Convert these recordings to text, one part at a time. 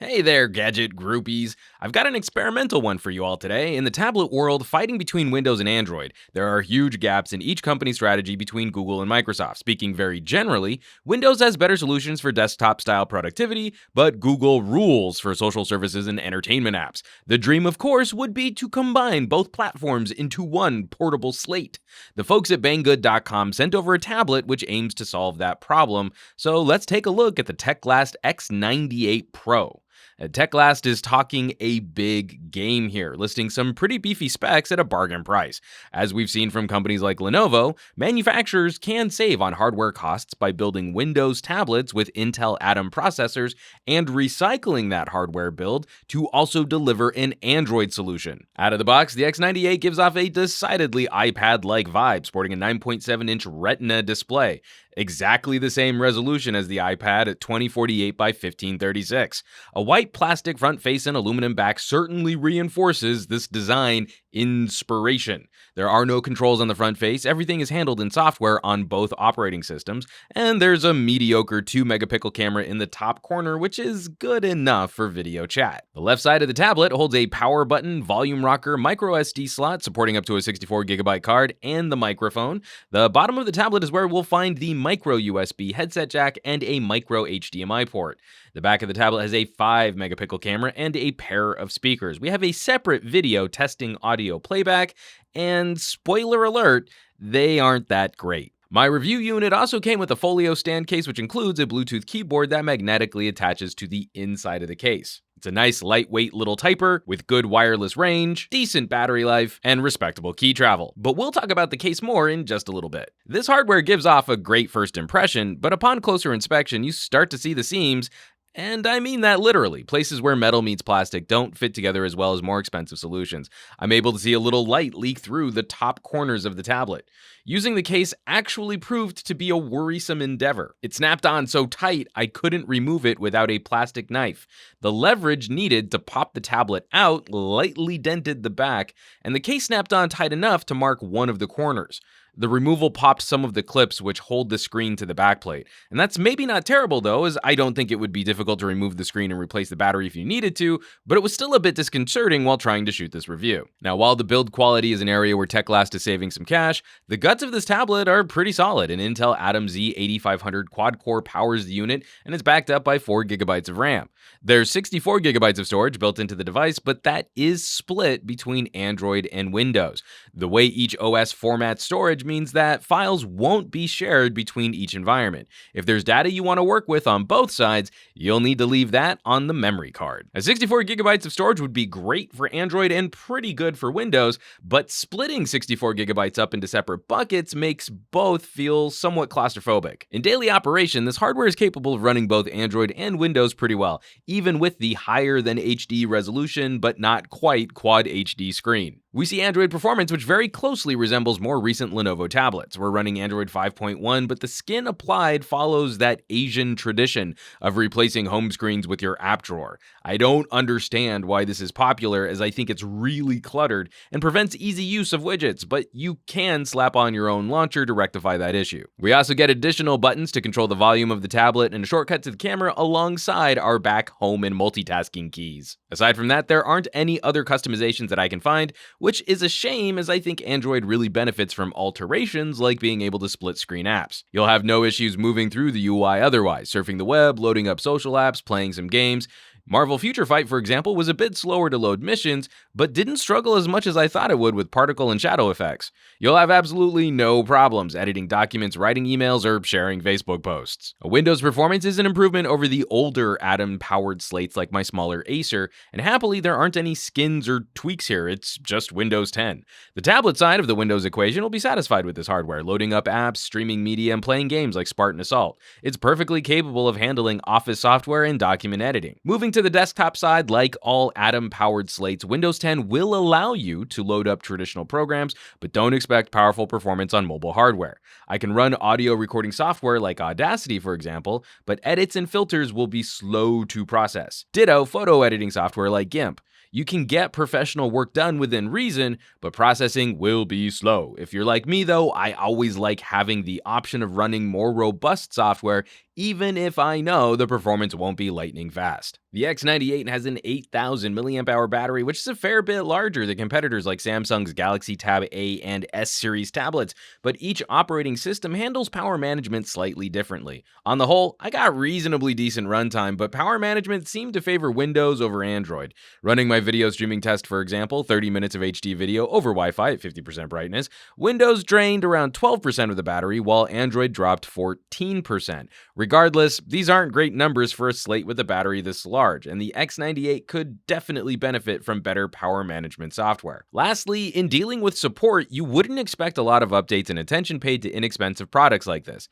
Hey there, gadget groupies. I've got an experimental one for you all today. In the tablet world, fighting between Windows and Android, there are huge gaps in each company's strategy between Google and Microsoft. Speaking very generally, Windows has better solutions for desktop-style productivity, but Google rules for social services and entertainment apps. The dream, of course, would be to combine both platforms into one portable slate. The folks at Banggood.com sent over a tablet which aims to solve that problem, so let's take a look at the Teclast X98 Pro. Teclast is talking a big game here, listing some pretty beefy specs at a bargain price. As we've seen from companies like Lenovo, manufacturers can save on hardware costs by building Windows tablets with Intel Atom processors and recycling that hardware build to also deliver an Android solution. Out of the box, the X98 gives off a decidedly iPad-like vibe, sporting a 9.7-inch Retina display. Exactly the same resolution as the iPad at 2048 by 1536. A white plastic front face and aluminum back certainly reinforces this design inspiration. There are no controls on the front face, everything is handled in software on both operating systems, and there's a mediocre 2-megapixel camera in the top corner, which is good enough for video chat. The left side of the tablet holds a power button, volume rocker, micro SD slot supporting up to a 64GB card, and the microphone. The bottom of the tablet is where we'll find the micro USB headset jack and a micro HDMI port. The back of the tablet has a 5-megapixel camera and a pair of speakers. We have a separate video testing audio playback, and spoiler alert, they aren't that great. My review unit also came with a folio stand case, which includes a Bluetooth keyboard that magnetically attaches to the inside of the case. It's a nice lightweight little typer with good wireless range, decent battery life, and respectable key travel. But we'll talk about the case more in just a little bit. This hardware gives off a great first impression, but upon closer inspection, you start to see the seams. And I mean that literally. Places where metal meets plastic don't fit together as well as more expensive solutions. I'm able to see a little light leak through the top corners of the tablet. Using the case actually proved to be a worrisome endeavor. It snapped on so tight I couldn't remove it without a plastic knife. The leverage needed to pop the tablet out lightly dented the back, and the case snapped on tight enough to mark one of the corners. The removal popped some of the clips which hold the screen to the backplate. And that's maybe not terrible though, as I don't think it would be difficult to remove the screen and replace the battery if you needed to, but it was still a bit disconcerting while trying to shoot this review. Now, while the build quality is an area where Teclast is saving some cash, the guts of this tablet are pretty solid. An Intel Atom Z8500 quad-core powers the unit and is backed up by 4GB of RAM. There's 64GB of storage built into the device, but that is split between Android and Windows. The way each OS formats storage means that files won't be shared between each environment. If there's data you want to work with on both sides, you'll need to leave that on the memory card. A 64GB of storage would be great for Android and pretty good for Windows, but splitting 64GB up into separate buckets makes both feel somewhat claustrophobic. In daily operation, this hardware is capable of running both Android and Windows pretty well, even with the higher than HD resolution but not quite Quad HD screen. We see Android performance which very closely resembles more recent Lenovo tablets. We're running Android 5.1, but the skin applied follows that Asian tradition of replacing home screens with your app drawer. I don't understand why this is popular, as I think it's really cluttered and prevents easy use of widgets, but you can slap on your own launcher to rectify that issue. We also get additional buttons to control the volume of the tablet and a shortcut to the camera alongside our back, home, and multitasking keys. Aside from that, there aren't any other customizations that I can find, which is a shame, as I think Android really benefits from alterations like being able to split screen apps. You'll have no issues moving through the UI otherwise, surfing the web, loading up social apps, playing some games. Marvel Future Fight, for example, was a bit slower to load missions, but didn't struggle as much as I thought it would with particle and shadow effects. You'll have absolutely no problems editing documents, writing emails, or sharing Facebook posts. A Windows performance is an improvement over the older Atom-powered slates like my smaller Acer, and happily there aren't any skins or tweaks here, it's just Windows 10. The tablet side of the Windows equation will be satisfied with this hardware, loading up apps, streaming media, and playing games like Spartan Assault. It's perfectly capable of handling Office software and document editing. Moving to the desktop side, like all Atom-powered slates, Windows 10 will allow you to load up traditional programs, but don't expect powerful performance on mobile hardware. I can run audio recording software like Audacity, for example, but edits and filters will be slow to process. Ditto photo editing software like GIMP. You can get professional work done within reason, but processing will be slow. If you're like me though, I always like having the option of running more robust software even if I know the performance won't be lightning fast. The X98 has an 8,000 mAh battery, which is a fair bit larger than competitors like Samsung's Galaxy Tab A and S series tablets, but each operating system handles power management slightly differently. On the whole, I got reasonably decent runtime, but power management seemed to favor Windows over Android. Running my video streaming test, for example, 30 minutes of HD video over Wi-Fi at 50% brightness, Windows drained around 12% of the battery, while Android dropped 14%. Regardless, these aren't great numbers for a slate with a battery this large, and the X98 could definitely benefit from better power management software. Lastly, in dealing with support, you wouldn't expect a lot of updates and attention paid to inexpensive products like this.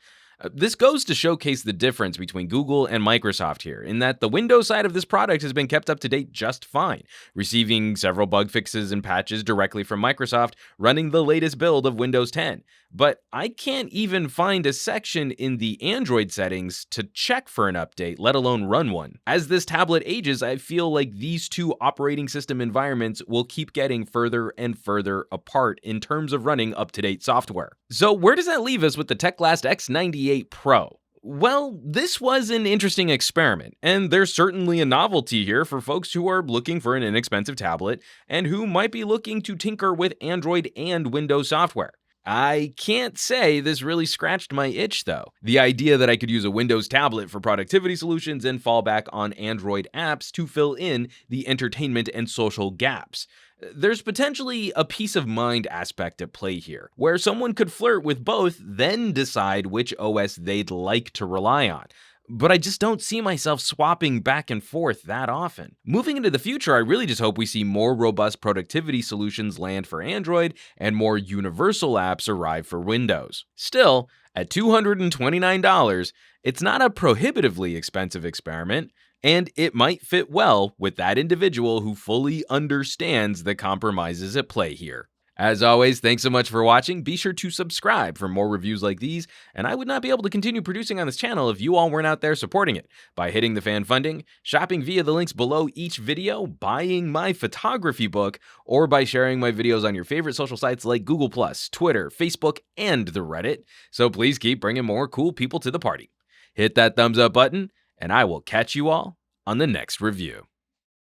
This goes to showcase the difference between Google and Microsoft here, in that the Windows side of this product has been kept up to date just fine, receiving several bug fixes and patches directly from Microsoft, running the latest build of Windows 10. But I can't even find a section in the Android settings to check for an update, let alone run one. As this tablet ages, I feel like these two operating system environments will keep getting further and further apart in terms of running up-to-date software. So where does that leave us with the Teclast X98 Pro? Well, this was an interesting experiment, and there's certainly a novelty here for folks who are looking for an inexpensive tablet and who might be looking to tinker with Android and Windows software. I can't say this really scratched my itch, though. The idea that I could use a Windows tablet for productivity solutions and fall back on Android apps to fill in the entertainment and social gaps. There's potentially a peace of mind aspect at play here, where someone could flirt with both, then decide which OS they'd like to rely on. But I just don't see myself swapping back and forth that often. Moving into the future, I really just hope we see more robust productivity solutions land for Android and more universal apps arrive for Windows. Still, at $229, it's not a prohibitively expensive experiment, and it might fit well with that individual who fully understands the compromises at play here. As always, thanks so much for watching. Be sure to subscribe for more reviews like these, and I would not be able to continue producing on this channel if you all weren't out there supporting it by hitting the fan funding, shopping via the links below each video, buying my photography book, or by sharing my videos on your favorite social sites like Google+, Twitter, Facebook, and the Reddit. So please keep bringing more cool people to the party. Hit that thumbs up button, and I will catch you all on the next review.